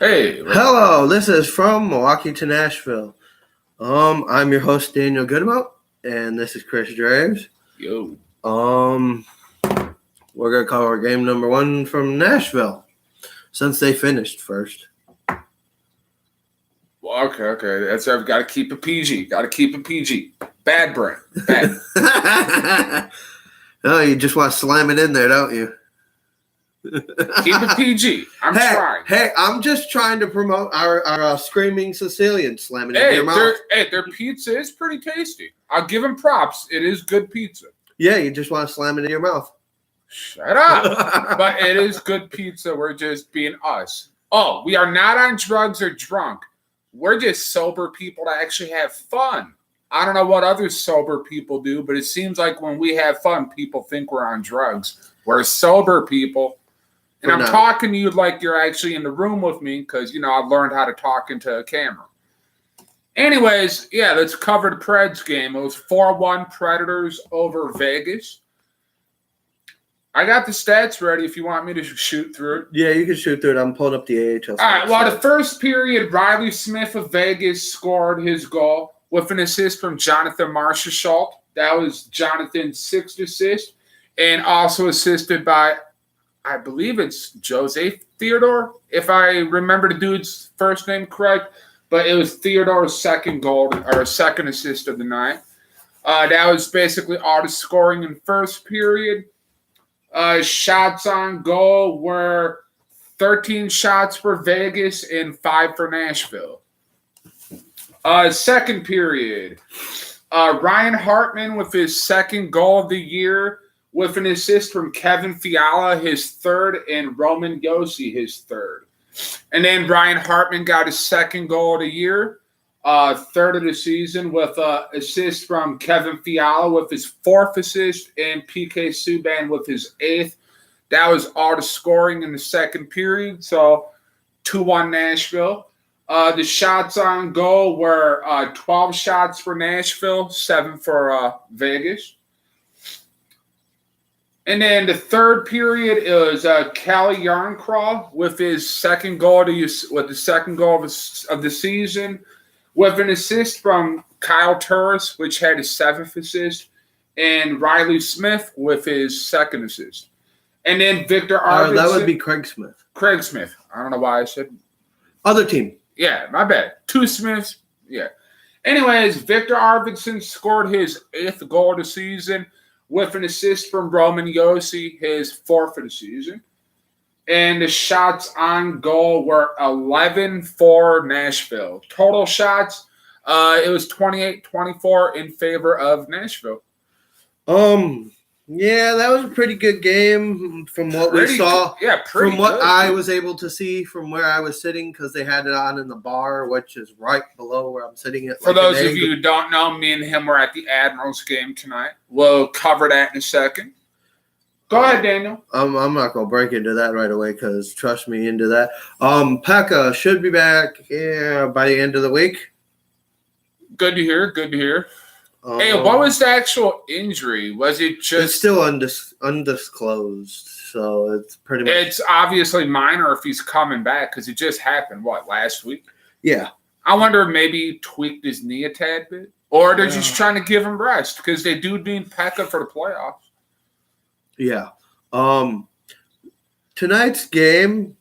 Hey, Hello, this is from Milwaukee to Nashville. I'm your host Daniel Goodmout, and this is Chris Draves. yo. We're gonna cover game number 1 from Nashville, since they finished first. Well, okay. That's I've got to keep it PG. Got to keep it PG. Bad brain. Bad. Oh, you just want to slam it in there, don't you? Keep it PG. I'm trying. Hey, I'm just trying to promote our Screaming Sicilian slamming in your mouth. Their pizza is pretty tasty. I'll give them props. It is good pizza. Yeah, you just want to slam it in your mouth. Shut up. But it is good pizza. We're just being us. Oh, we are not on drugs or drunk. We're just sober people that actually have fun. I don't know what other sober people do, but it seems like when we have fun, people think we're on drugs. We're sober people. And I'm talking to you like you're actually in the room with me because, I've learned how to talk into a camera. Anyways, yeah, let's cover the Preds game. It was 4-1 Predators over Vegas. I got the stats ready if you want me to shoot through it. Yeah, you can shoot through it. I'm pulling up the AHL. All right, well, the first period, Riley Smith of Vegas scored his goal with an assist from Jonathan Marchessault. That was Jonathan's 6th assist, and also assisted by, I believe it's Jose Theodore, if I remember the dude's first name correct, but it was Theodore's second goal or second assist of the night. That was basically all the scoring in first period. Shots on goal were 13 shots for Vegas and 5 for Nashville. Second period, Ryan Hartman with his second goal of the year with an assist from Kevin Fiala, his third, and Roman Josi, his third. And then Ryan Hartman got his second goal of the year, third of the season, with an assist from Kevin Fiala with his 4th assist and PK Subban with his 8th. That was all the scoring in the second period, so 2-1 Nashville. The shots on goal were 12 shots for Nashville, 7 for Vegas. And then the third period, it was Calle Jarnkrok with his second goal of the season, with an assist from Kyle Turris, which had his 7th assist, and Riley Smith with his 2nd assist. And then Victor Arvidsson. That would be Craig Smith. Craig Smith. I don't know why I said. Other team. Yeah, my bad. 2 Smiths. Yeah. Anyways, Victor Arvidsson scored his 8th goal of the season with an assist from Roman Josi, his 4th of the season. And the shots on goal were 11 for Nashville. Total shots, it was 28-24 in favor of Nashville. Yeah, that was a pretty good game from what we saw. Yeah, from what I was able to see from where I was sitting, because they had it on in the bar, which is right below where I'm sitting at. For those of you who don't know, me and him were at the Admirals game tonight. We'll cover that in a second. Go ahead, Daniel. I'm not going to break into that right away because trust me into that. Pekka should be back by the end of the week. Good to hear. Hey, what was the actual injury? Was it just... It's still undisclosed, so it's pretty much... It's obviously minor if he's coming back because it just happened, last week? Yeah. I wonder if maybe he tweaked his knee a tad bit. Or they're just trying to give him rest because they do need Pekka for the playoffs. Yeah. Tonight's game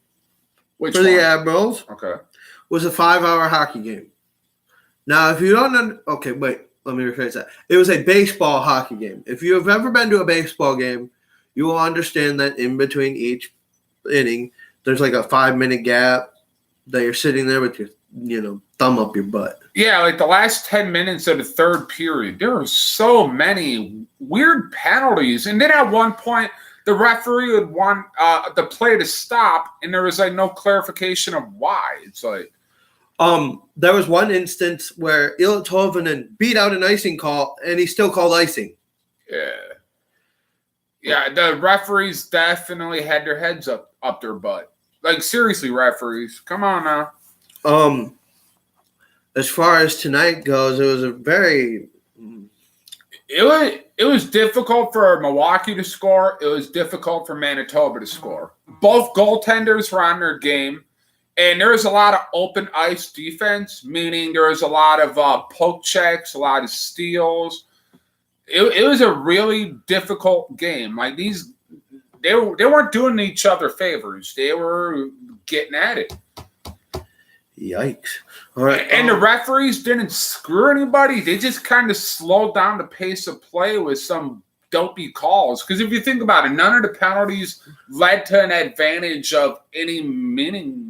the Admirals was a 5-hour hockey game. Now, if you don't okay, wait. Let me rephrase that. It was a baseball hockey game. If you have ever been to a baseball game, you will understand that in between each inning, there's like a 5-minute gap that you're sitting there with your, thumb up your butt. Yeah, like the last 10 minutes of the third period, there were so many weird penalties. And then at one point, the referee would want the play to stop, and there was no clarification of why. It's like... There was one instance where Ilya Tolvanen beat out an icing call, and he still called icing. Yeah, the referees definitely had their heads up their butt. Like, seriously, referees, come on now. As far as tonight goes, it was a very... It was difficult for Milwaukee to score. It was difficult for Manitoba to score. Both goaltenders were on their game. And there's a lot of open ice defense, meaning there was a lot of poke checks, a lot of steals. It was a really difficult game. Like they weren't doing each other favors. They were getting at it. Yikes. All right. And the referees didn't screw anybody. They just kind of slowed down the pace of play with some dopey calls. Because if you think about it, none of the penalties led to an advantage of any meaning.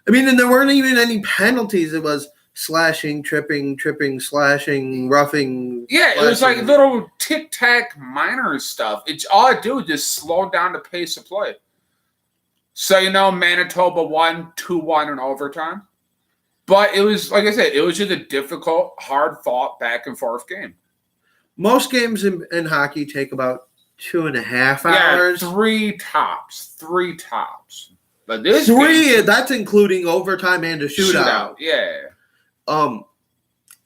I mean, and there weren't even any penalties. It was slashing, tripping, slashing, roughing. Yeah, it was like little tic-tac minor stuff. All it did was just slow down the pace of play. So, Manitoba won 2-1 in overtime. But it was, like I said, it was just a difficult, hard-fought, back-and-forth game. Most games in hockey take about 2.5 hours. Yeah, 3 tops. But this game, that's including overtime and a shootout. Yeah.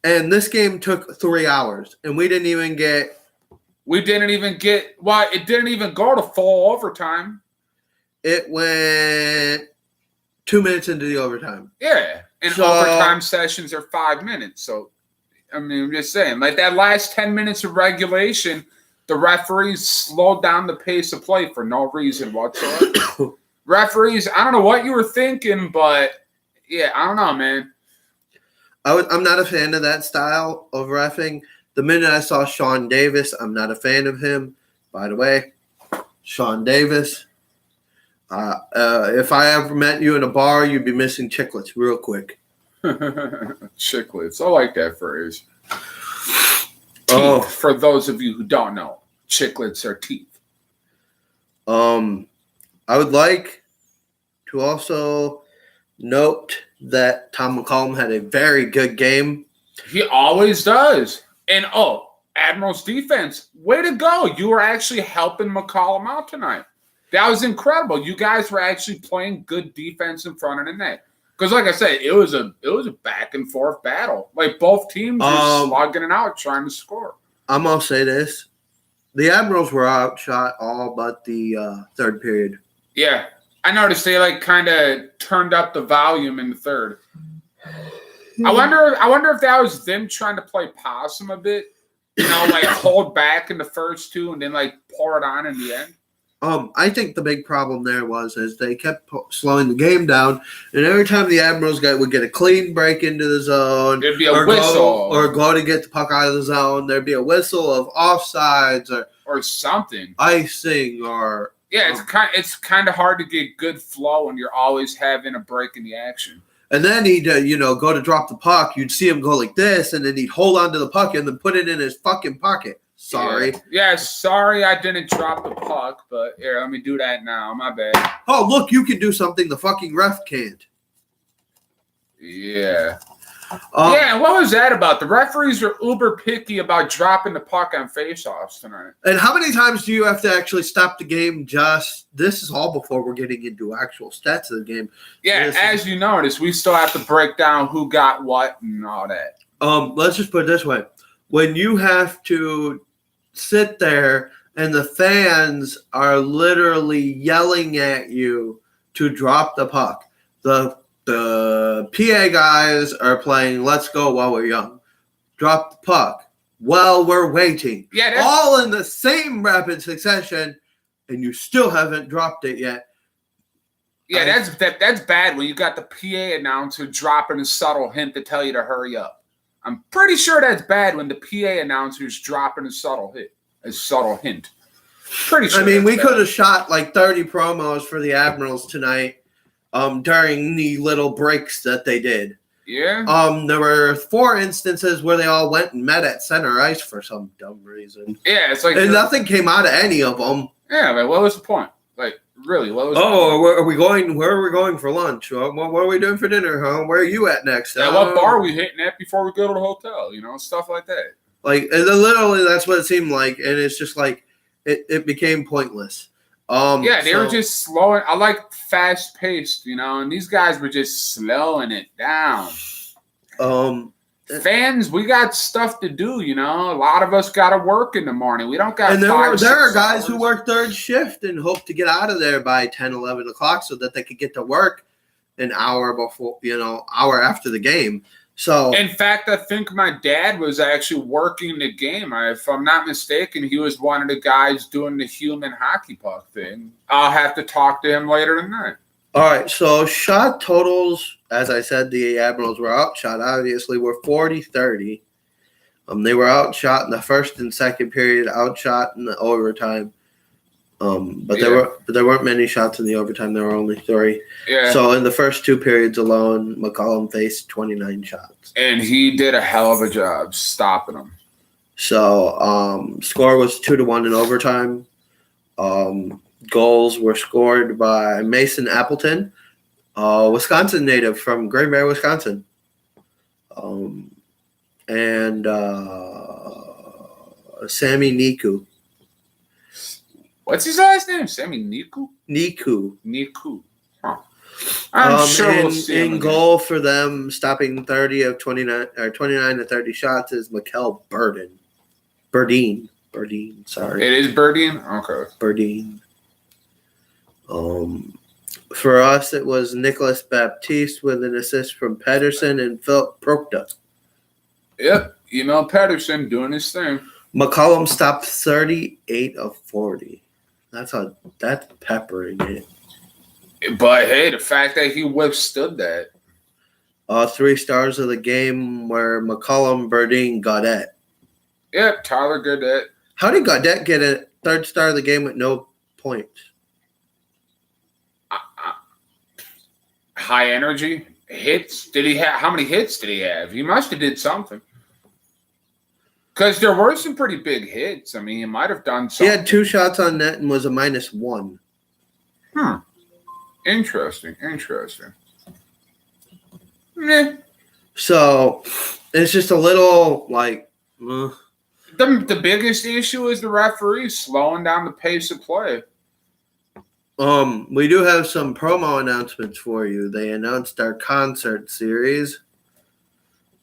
And this game took 3 hours, and we didn't even get. It didn't even go to full overtime. It went 2 minutes into the overtime. Yeah. And overtime sessions are 5 minutes. So, I'm just saying, like that last 10 minutes of regulation, the referees slowed down the pace of play for no reason whatsoever. Referees, I don't know what you were thinking, but yeah, I don't know, man. I'm not a fan of that style of reffing. The minute I saw Sean Davis, I'm not a fan of him. By the way, Sean Davis. If I ever met you in a bar, you'd be missing chiclets real quick. Chiclets. I like that phrase. Teeth, for those of you who don't know, chiclets are teeth. I would like to also note that Tom McCollum had a very good game. He always does. And, Admiral's defense, way to go. You were actually helping McCollum out tonight. That was incredible. You guys were actually playing good defense in front of the net. Because, like I said, it was a back and forth battle. Like both teams were slugging it out, trying to score. I'm gonna say this: the Admirals were outshot all but the third period. Yeah, I noticed they kind of turned up the volume in the third. I wonder if that was them trying to play possum a bit. Hold back in the first two and then pour it on in the end. I think the big problem there is they kept slowing the game down, and every time the Admirals would get a clean break into the zone, there'd be a whistle, or go to get the puck out of the zone, there'd be a whistle of offsides or something, icing, or it's kind of hard to get good flow when you're always having a break in the action. And then he'd go to drop the puck, you'd see him go like this, and then he'd hold onto the puck and then put it in his fucking pocket. Sorry. Yeah, sorry I didn't drop the puck, but here, let me do that now. My bad. Oh, look, you can do something the fucking ref can't. Yeah. What was that about? The referees are uber picky about dropping the puck on faceoffs tonight. And how many times do you have to actually stop the game this is all before we're getting into actual stats of the game. Yeah, as you notice, we still have to break down who got what and all that. Let's just put it this way. When you have to sit there and the fans are literally yelling at you to drop the puck. The PA guys are playing Let's Go While We're Young. Drop the puck while we're waiting. Yeah, all in the same rapid succession, and you still haven't dropped it yet. Yeah, that's bad when you got the PA announcer dropping a subtle hint to tell you to hurry up. I'm pretty sure that's bad when the PA announcer's dropping a subtle hint. Pretty sure. I mean, we could have shot 30 promos for the Admirals tonight during the little breaks that they did. Yeah. There were 4 instances where they all went and met at center ice for some dumb reason. Yeah, it's and nothing came out of any of them. Yeah, what was the point? Really, what was the point? Where are we going for lunch? What are we doing for dinner, huh? Where are you at next? Yeah, what bar are we hitting at before we go to the hotel? Stuff like that. Literally, that's what it seemed like, and it's just it became pointless. They were just slowing. I like fast paced, and these guys were just slowing it down. Fans, we got stuff to do, A lot of us got to work in the morning. We don't got. And there are guys who work third shift and hope to get out of there by 10, 11 o'clock so that they could get to work an hour before, hour after the game. So in fact, I think my dad was actually working the game. If I'm not mistaken, he was one of the guys doing the human hockey puck thing. I'll have to talk to him later tonight. all right, so shot totals, as I said, the Admirals were outshot. Obviously, were 40-30. They were outshot in the first and second period, outshot in the overtime. But there weren't many shots in the overtime. There were only 3. Yeah. So in the first 2 periods alone, McCollum faced 29 shots, and he did a hell of a job stopping them. So score was 2-1 in overtime. Goals were scored by Mason Appleton, Wisconsin native from Green Bay, Wisconsin, and Sammy Niku. What's his last name? Sammy Niku? Niku. Huh. I'm sure we'll see him in goal for them, stopping 30 of 29 or 29 to 30 shots is Mikkel Berdeen. Sorry. It is Berdeen? Okay. Berdeen. For us, it was Nicholas Baptiste with an assist from Pedersen and Philip Prokta. Yep. Pedersen doing his thing. McCollum stopped 38 of 40. That's peppering it. But hey, the fact that he withstood that. 3 stars of the game were McCollum, Berdeen, Gaudette. Yep, Tyler Gaudette. How did Gaudette get a 3rd star of the game with no points? High energy hits. Did he have? How many hits did he have? He must have did something. Because there were some pretty big hits. I mean, he might have done something. He had 2 shots on net and was a -1. Interesting. Meh. So it's just a little like. The biggest issue is the referees slowing down the pace of play. We do have some promo announcements for you. They announced our concert series.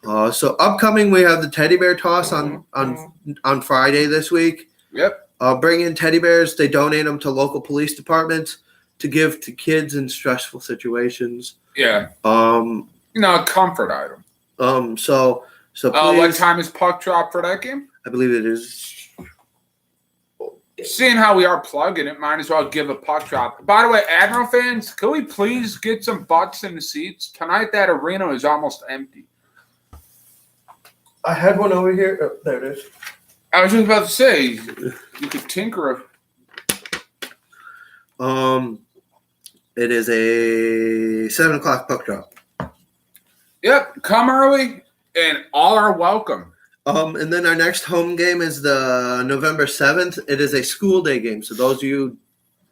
So upcoming, we have the teddy bear toss on Friday this week. Yep. Bring in teddy bears. They donate them to local police departments to give to kids in stressful situations. Yeah. A comfort item. So please. What time is puck drop for that game? I believe it is. Seeing how we are plugging it, might as well give a puck drop. By the way, Admiral fans, can we please get some butts in the seats? Tonight, that arena is almost empty. I had one over here. Oh, there it is. I was just about to say, you could tinker. It is a 7:00 puck drop. Yep, come early, and all are welcome. And then our next home game is the November 7th. It is a school day game. So those of you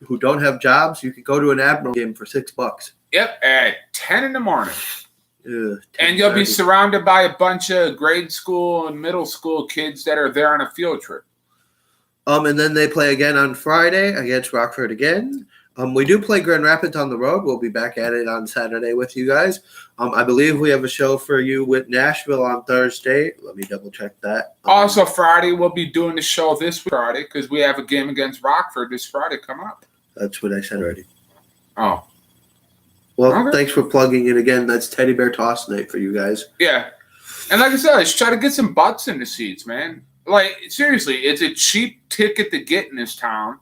who don't have jobs, you could go to an Admiral game for $6. Yep, at 10 in the morning. Ugh, and you'll be surrounded by a bunch of grade school and middle school kids that are there on a field trip. And then they play again on Friday against Rockford again. We do play Grand Rapids on the road. We'll be back at it on Saturday with you guys. I believe we have a show for you with Nashville on Thursday. Let me double check that. Also, Friday, we'll be doing the show this Friday because we have a game against Rockford this Friday coming up. That's what I said already. Oh. Well, okay. Thanks for plugging it again. That's Teddy Bear Toss night for you guys. Yeah. And like I said, let's try to get some butts in the seats, man. Like, seriously, it's a cheap ticket to get in this town.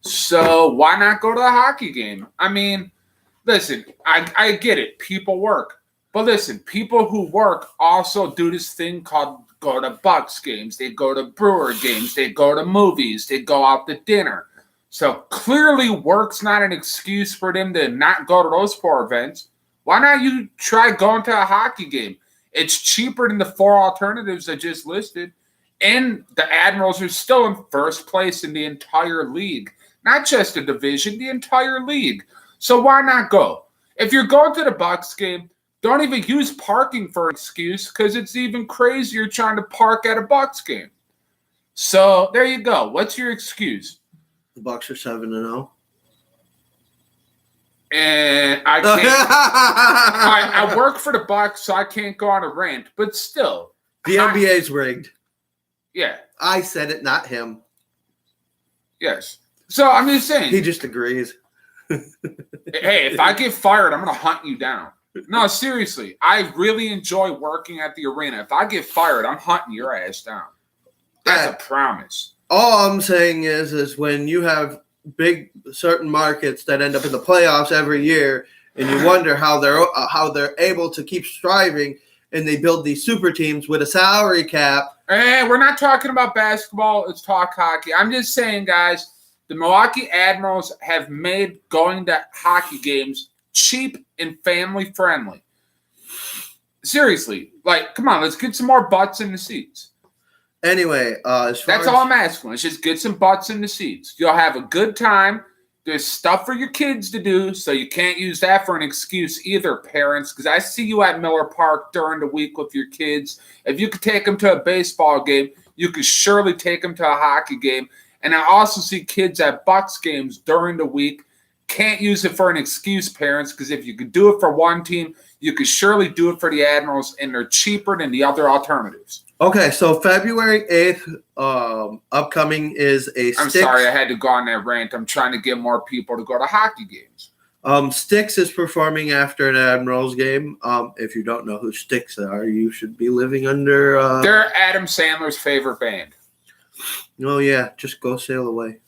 So why not go to the hockey game? I mean, listen, I get it. People work. But listen, people who work also do this thing called go to Bucks games. They go to Brewer games. They go to movies. They go out to dinner. So clearly work's not an excuse for them to not go to those 4 events. Why not you try going to a hockey game? It's cheaper than the 4 alternatives I just listed. And the Admirals are still in first place in the entire league. Not just a division, the entire league. So why not go? If you're going to the Bucks game, don't even use parking for an excuse because it's even crazier trying to park at a Bucks game. So there you go. What's your excuse? The Bucks are 7-0. And I can't. I work for the Bucks, so I can't go on a rant. But still, the NBA's rigged. Yeah, I said it, not him. Yes. So I'm just saying. He just agrees. Hey, if I get fired, I'm going to hunt you down. No, seriously. I really enjoy working at the arena. If I get fired, I'm hunting your ass down. That's a promise. All I'm saying is when you have big certain markets that end up in the playoffs every year, and you wonder how they're able to keep striving, and they build these super teams with a salary cap. Hey, we're not talking about basketball. Let's talk hockey. I'm just saying, guys, the Milwaukee Admirals have made going to hockey games cheap and family friendly. Seriously, like, come on, let's get some more butts in the seats. Anyway, that's all I'm asking. Let's just get some butts in the seats. You'll have a good time. There's stuff for your kids to do, so you can't use that for an excuse either, parents, because I see you at Miller Park during the week with your kids. If you could take them to a baseball game, you could surely take them to a hockey game. And I also see kids at Bucks games during the week. Can't use it for an excuse, parents, because if you could do it for one team, you could surely do it for the Admirals, and they're cheaper than the other alternatives. Okay, so February 8th, upcoming is a I'm sorry, I had to go on that rant. I'm trying to get more people to go to hockey games. Styx is performing after an Admirals game. If you don't know who Styx are, you should be living under... They're Adam Sandler's favorite band. Oh, yeah, just go sail away.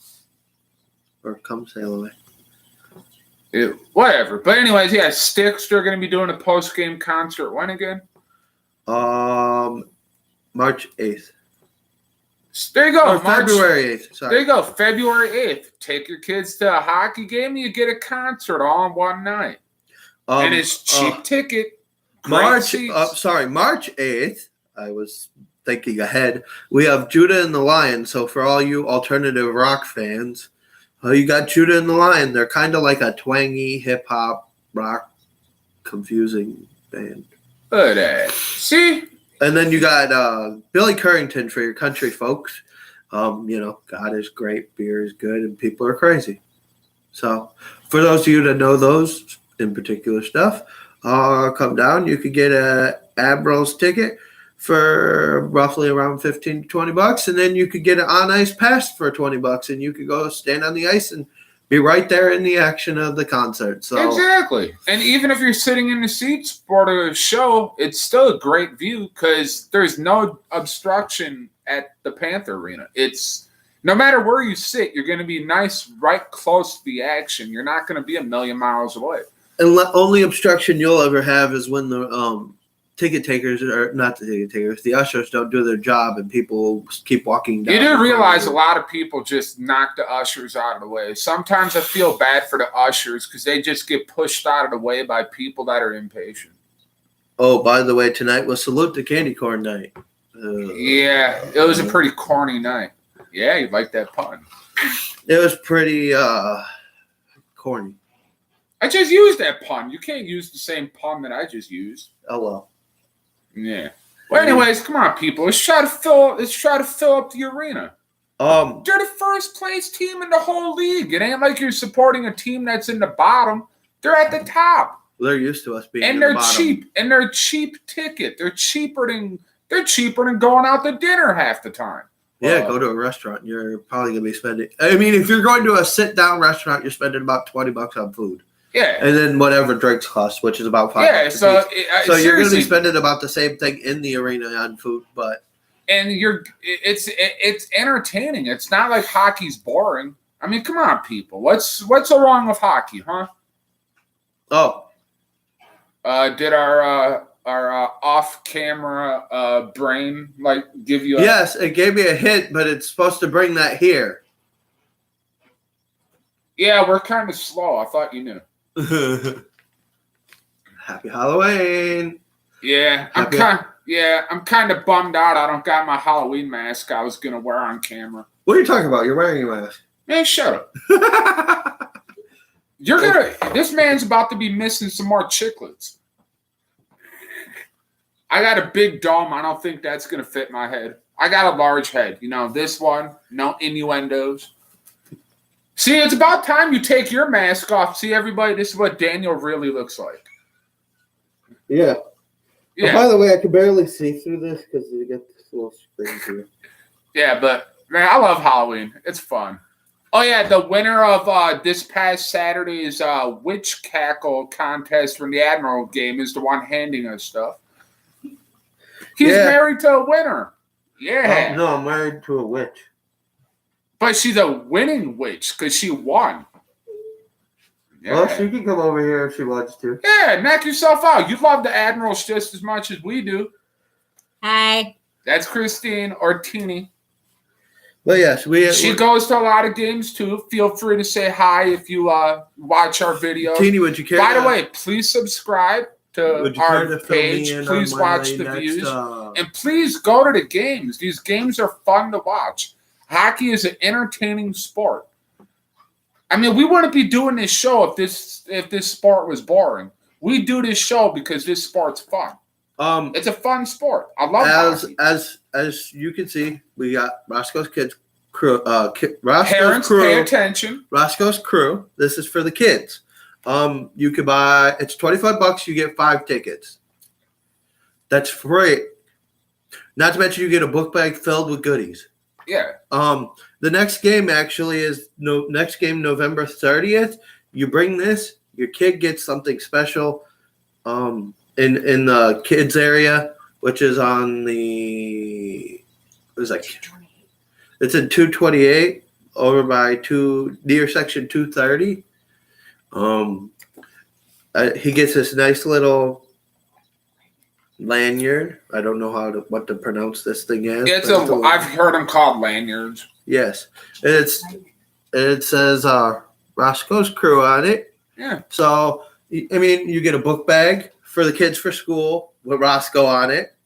Or come sail away. Whatever. But anyways, yeah, Styx, they're going to be doing a post-game concert. When again? March 8th. There you go. February 8th. Sorry. There you go. February 8th. Take your kids to a hockey game and you get a concert all in one night. And it's cheap ticket. March 8th. I was thinking ahead. We have Judah and the Lion. So for all you alternative rock fans, you got Judah and the Lion. They're kind of like a twangy hip-hop rock confusing band. Good. See? And then you got Billy Currington for your country folks. God is great, beer is good, and people are crazy. So for those of you that know those in particular stuff, come down. You could get a Admirals ticket for roughly around $15 to $20, and then you could get an on-ice pass for $20, and you could go stand on the ice and be right there in the action of the concert. So exactly. And even if you're sitting in the seats for the show, it's still a great view because there's no obstruction at the Panther Arena. It's no matter where you sit, you're going to be nice, right close to the action. You're not going to be a million miles away. And the only obstruction you'll ever have is when the ticket takers, or not the ticket takers, the ushers don't do their job and people keep walking down. You do realize a lot of people just knock the ushers out of the way. Sometimes I feel bad for the ushers because they just get pushed out of the way by people that are impatient. Oh, by the way, tonight was Salute to Candy Corn night. Yeah, it was a pretty corny night. Yeah, you like that pun. It was pretty corny. I just used that pun. You can't use the same pun that I just used. Oh, well. Yeah. Well, anyways, come on, people. Let's try to fill up the arena. They're the first place team in the whole league. It ain't like you're supporting a team that's in the bottom. They're at the top. They're used to us being and in they're the bottom. cheap. And they're cheap ticket. They're cheaper than going out to dinner half the time. Yeah, go to a restaurant. You're probably gonna be spending. I mean, if you're going to a sit-down restaurant, you're spending about $20 on food. Yeah, and then whatever drinks cost, which is about $5. Yeah, so you're going to be spending about the same thing in the arena on food, but it's entertaining. It's not like hockey's boring. I mean, come on, people. What's so wrong with hockey, huh? Oh, did our off-camera brain give you? Yes, it gave me a hint, but it's supposed to bring that here. Yeah, we're kind of slow. I thought you knew. Happy Halloween. Yeah, I'm kind of bummed out. I don't got my Halloween mask I was gonna wear on camera. What are you talking about? You're wearing your mask. Man, shut up. This man's about to be missing some more chiclets. I got a big dome. I don't think that's gonna fit my head. I got a large head. This one, no innuendos. See, it's about time you take your mask off. See, everybody, this is what Daniel really looks like. Yeah. Oh, by the way, I can barely see through this because you get this little screen here. Yeah, but, man, I love Halloween. It's fun. Oh yeah, the winner of this past Saturday's witch cackle contest from the Admiral game is the one handing us stuff. He's married to a winner. Yeah. No, I'm married to a witch. But she's a winning witch because she won. Yeah. Well, she can come over here if she wants to. Yeah, knock yourself out. You love the Admirals just as much as we do. Hi. That's Christine or Teeny. Well, yes, she goes to a lot of games too. Feel free to say hi if you watch our videos. Teeny, would you care? By the way, please subscribe to our page. Please watch the views. And please go to the games. These games are fun to watch. Hockey is an entertaining sport. I mean, we wouldn't be doing this show if this sport was boring. We do this show because this sport's fun. It's a fun sport. I love hockey. As you can see, we got Roscoe's kids crew. Parents, pay attention. Roscoe's crew. This is for the kids. You could buy. It's $25. You get 5 tickets. That's free. Not to mention, you get a book bag filled with goodies. Yeah. The next game actually is November 30th. You bring this, your kid gets something special. In the kids area, which is on the it's in 228 over by near section 230. He gets this nice little lanyard. I don't know what to pronounce this thing as. I've heard them called lanyards. Yes, it says Roscoe's crew on it. Yeah. So I mean, you get a book bag for the kids for school with Roscoe on it.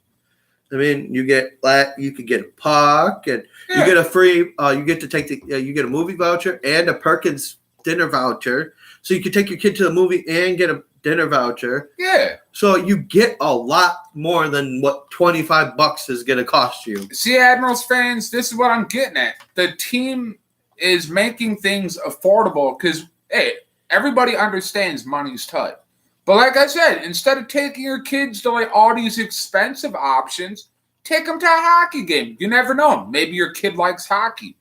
I mean, you could get a puck, and you get a free. You get to take you get a movie voucher and a Perkins dinner voucher, so you can take your kid to the movie and get a dinner voucher. Yeah. So you get a lot more than what $25 is going to cost you. See, Admirals fans, this is what I'm getting at. The team is making things affordable because, hey, everybody understands money's tight. But like I said, instead of taking your kids to like all these expensive options, take them to a hockey game. You never know. Maybe your kid likes hockey.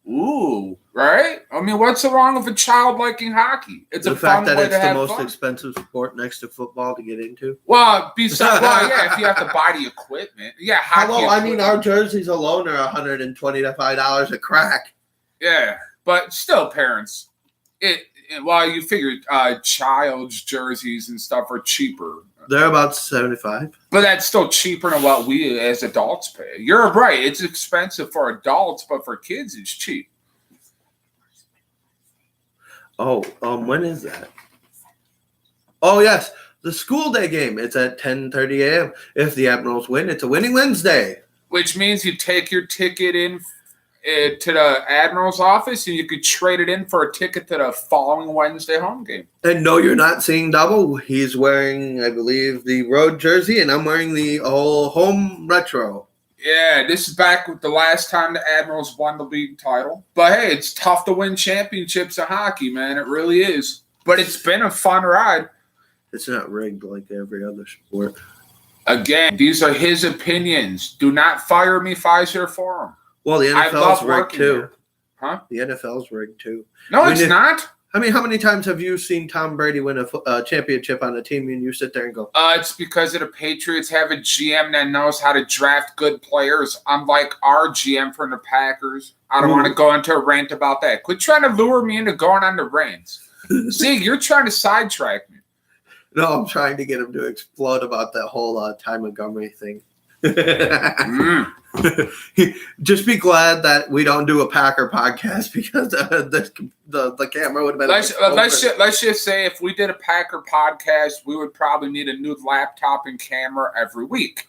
Ooh, right? I mean, what's wrong with a child liking hockey? It's a fun way to have fun. The fact that it's the most expensive sport next to football to get into. Well, if you have to buy the equipment. Yeah, hockey. Hello, I mean, our jerseys alone are $125 a crack. Yeah, but still, parents, you figure child's jerseys and stuff are cheaper. They're about $75. But that's still cheaper than what we as adults pay. You're right. It's expensive for adults, but for kids, it's cheap. Oh, when is that? Oh, yes. The school day game. It's at 10:30 a.m. If the Admirals win, it's a winning Wednesday. Which means you take your ticket in to the Admiral's office, and you could trade it in for a ticket to the following Wednesday home game. And no, you're not seeing double. He's wearing, I believe, the road jersey, and I'm wearing the home retro. Yeah, this is back with the last time the Admirals won the league title. But hey, it's tough to win championships in hockey, man. It really is. But it's been a fun ride. It's not rigged like every other sport. Again, these are his opinions. Do not fire me, Pfizer Forum. Well, the NFL's rigged too. Here. Huh? The NFL's rigged too. No, it's not. I mean, how many times have you seen Tom Brady win a championship on a team and you sit there and go, it's because the Patriots have a GM that knows how to draft good players, unlike our GM from the Packers. I don't want to go into a rant about that. Quit trying to lure me into going on the rants. See, you're trying to sidetrack me. No, I'm trying to get him to explode about that whole Ty Montgomery thing. Just be glad that we don't do a Packer podcast because the camera would have been. Let's just say if we did a Packer podcast, we would probably need a new laptop and camera every week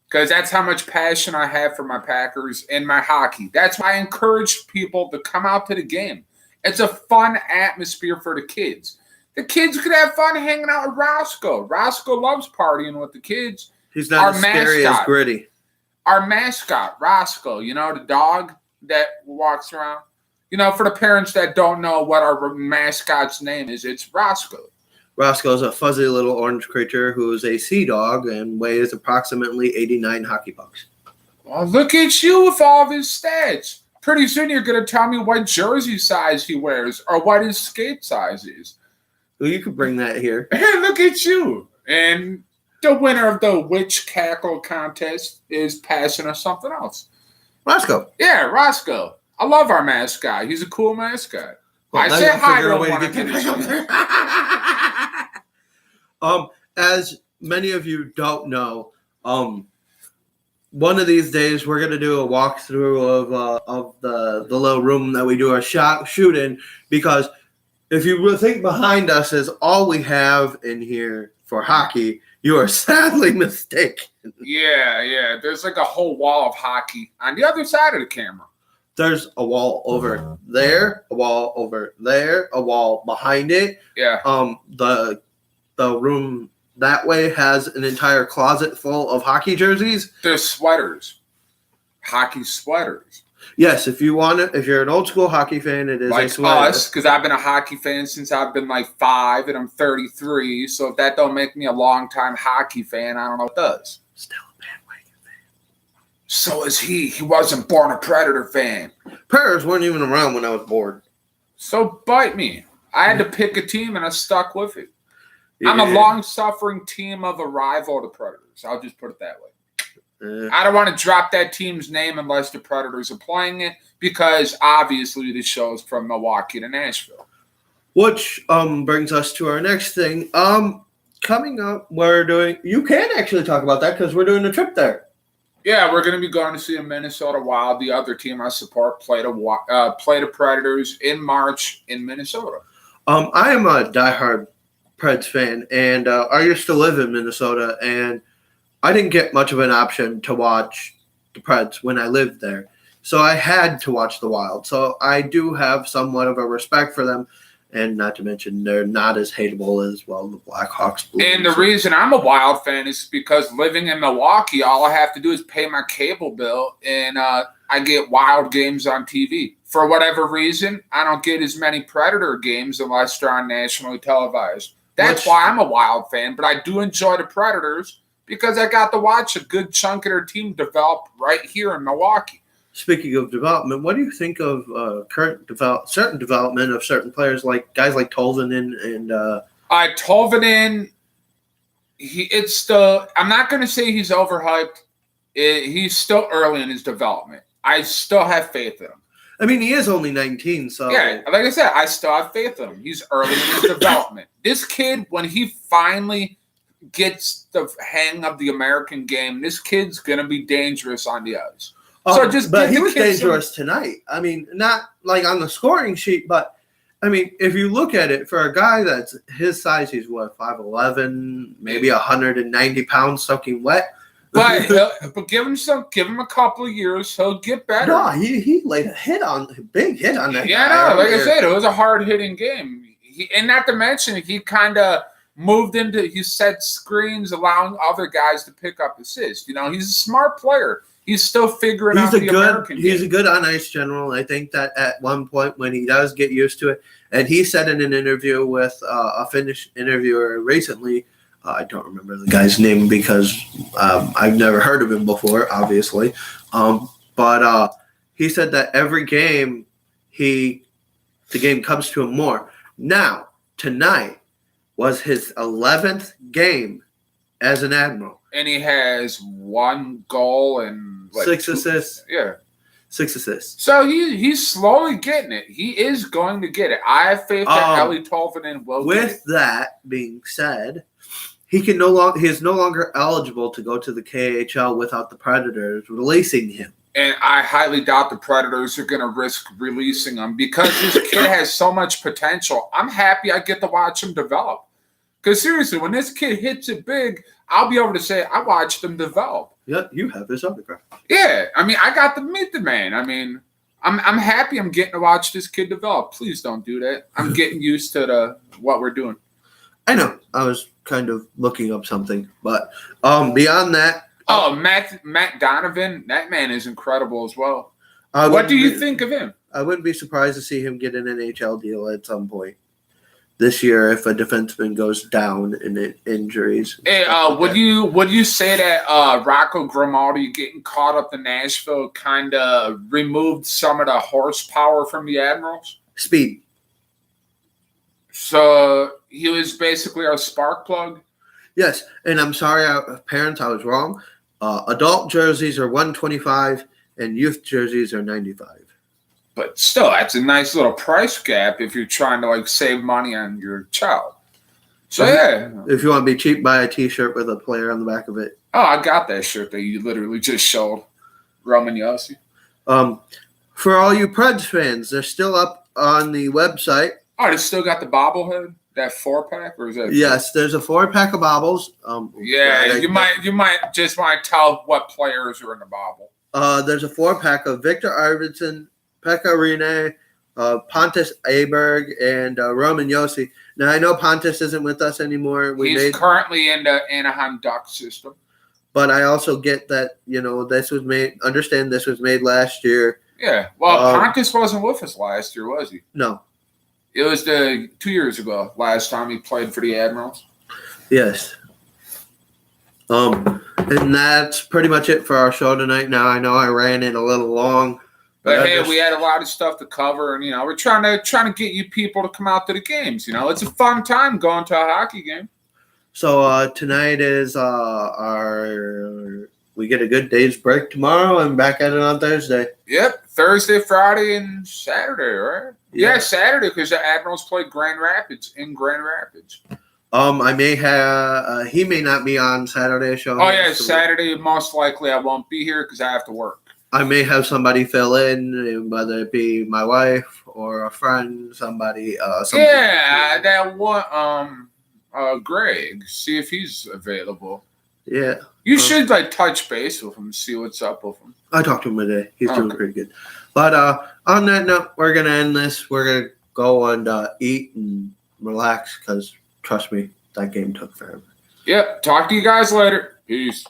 because that's how much passion I have for my Packers and my hockey. That's why I encourage people to come out to the game. It's a fun atmosphere for the kids. The kids could have fun hanging out with Roscoe. Roscoe loves partying with the kids. He's not as scary as Gritty. Our mascot, Roscoe, the dog that walks around. For the parents that don't know what our mascot's name is, it's Roscoe. Roscoe's a fuzzy little orange creature who is a sea dog and weighs approximately 89 hockey pucks. Well, look at you with all of his stats. Pretty soon you're going to tell me what jersey size he wears or what his skate size is. Well, you could bring that here. Hey, look at you. And the winner of the Witch Cackle contest is passing us something else. Roscoe. Yeah, Roscoe. I love our mascot. He's a cool mascot. Well, I say hi to him. As many of you don't know, one of these days we're gonna do a walkthrough of the little room that we do our shoot in, because if you think behind us is all we have in here for hockey, you are sadly mistaken. Yeah. There's like a whole wall of hockey on the other side of the camera. There's a wall over there, a wall over there, a wall behind it. Yeah. The room that way has an entire closet full of hockey jerseys. They're sweaters. Hockey sweaters. Yes, if you're an old school hockey fan, it is like a sweater. Us, because I've been a hockey fan since I've been like 5 and I'm 33. So if that don't make me a long-time hockey fan, I don't know what does. Still a bandwagon fan. So is he. He wasn't born a Predator fan. Predators weren't even around when I was born. So bite me. I had to pick a team and I stuck with it. Yeah. I'm a long-suffering team of a rival to Predators. I'll just put it that way. I don't want to drop that team's name unless the Predators are playing it, because obviously the show is from Milwaukee to Nashville. Which brings us to our next thing. Coming up, you can actually talk about that because we're doing a trip there. Yeah, we're going to be going to see the Minnesota Wild. The other team I support play the Predators in March in Minnesota. I am a diehard Preds fan, and I used to live in Minnesota, and I didn't get much of an option to watch the Preds when I lived there. So I had to watch the Wild. So I do have somewhat of a respect for them. And not to mention, they're not as hateable as, well, the Blackhawks. Blues. And the reason I'm a Wild fan is because living in Milwaukee, all I have to do is pay my cable bill, and I get Wild games on TV. For whatever reason, I don't get as many Predator games unless they're on nationally televised. That's why I'm a Wild fan. But I do enjoy the Predators, because I got to watch a good chunk of their team develop right here in Milwaukee. Speaking of development, what do you think of certain development of certain players, like guys like Tolvanen and Tolvanen? I'm not going to say he's overhyped. He's still early in his development. I still have faith in him. I mean, he is only 19, so yeah. Like I said, I still have faith in him. He's early in his development. This kid, when he finally gets the hang of the American game, this kid's going to be dangerous on the ice. But he was dangerous tonight. I mean, not like on the scoring sheet, but I mean, if you look at it, for a guy that's his size, he's what, 5'11", maybe 190 pounds soaking wet. But give him a couple of years, he'll get better. No, he laid a big hit on that. Yeah, guy. No, like I said, it was a hard hitting game. And not to mention, he kind of moved into, he set screens, allowing other guys to pick up assists. You know, he's a smart player. He's still figuring out the American game. He's a good on-ice general. I think that at one point when he does get used to it, and he said in an interview with a Finnish interviewer recently, I don't remember the guy's name because I've never heard of him before, obviously. But he said that every game, the game comes to him more. Now, tonight was his 11th game as an Admiral. And he has 1 goal and 6 assists. Yeah. 6 assists. So he's slowly getting it. He is going to get it. I have faith that Ellie Tolvanen will get it. With that being said, he is no longer eligible to go to the KHL without the Predators releasing him. And I highly doubt the Predators are going to risk releasing him because this kid has so much potential. I'm happy I get to watch him develop. Because seriously, when this kid hits it big, I'll be able to say I watched him develop. Yeah, you have his autograph. Yeah, I mean, I got to meet the man. I mean, I'm happy I'm getting to watch this kid develop. Please don't do that. I'm getting used to what we're doing. I know. I was kind of looking up something, but beyond that. Matt Donovan, that man is incredible as well. What do you think of him? I wouldn't be surprised to see him get an NHL deal at some point. this year if a defenseman goes down in injuries. Hey, would you say that Rocco Grimaldi getting caught up in Nashville kind of removed some of the horsepower from the Admirals? Speed. So he was basically our spark plug? Yes, and I'm sorry, parents, I was wrong. Adult jerseys are 125 and youth jerseys are 95. But still, that's a nice little price gap if you're trying to like save money on your child. So yeah, if you want to be cheap, buy a T-shirt with a player on the back of it. Oh, I got that shirt that you literally just showed, Roman Yossi. For all you Preds fans, they're still up on the website. Oh, they still got the bobblehead, that 4-pack, or is that? Yes, there's a 4-pack of bobbles. You might just want to tell what players are in the bobble. There's a 4-pack of Victor Arvidsson, Pekka Rinne, Pontus Aberg, and Roman Yossi. Now, I know Pontus isn't with us anymore. He's currently in the Anaheim Ducks system. But I also get that, this was made last year. Yeah. Well, Pontus wasn't with us last year, was he? No. It was 2 years ago, last time he played for the Admirals. Yes. And that's pretty much it for our show tonight. Now, I know I ran it a little long. But hey, we had a lot of stuff to cover, and we're trying to get you people to come out to the games. It's a fun time going to a hockey game. So tonight is we get a good day's break tomorrow and back at it on Thursday. Yep, Thursday, Friday, and Saturday, right? Yeah, Saturday because the Admirals play Grand Rapids in Grand Rapids. I may have he may not be on Saturday's show. Oh yeah, Saturday most likely I won't be here because I have to work. I may have somebody fill in, whether it be my wife or a friend, somebody. Yeah, that one. Greg, see if he's available. Yeah, you should touch base with him, see what's up with him. I talked to him today. He's doing pretty good. But on that note, we're gonna end this. We're gonna go and eat and relax because trust me, that game took forever. Yep. Talk to you guys later. Peace.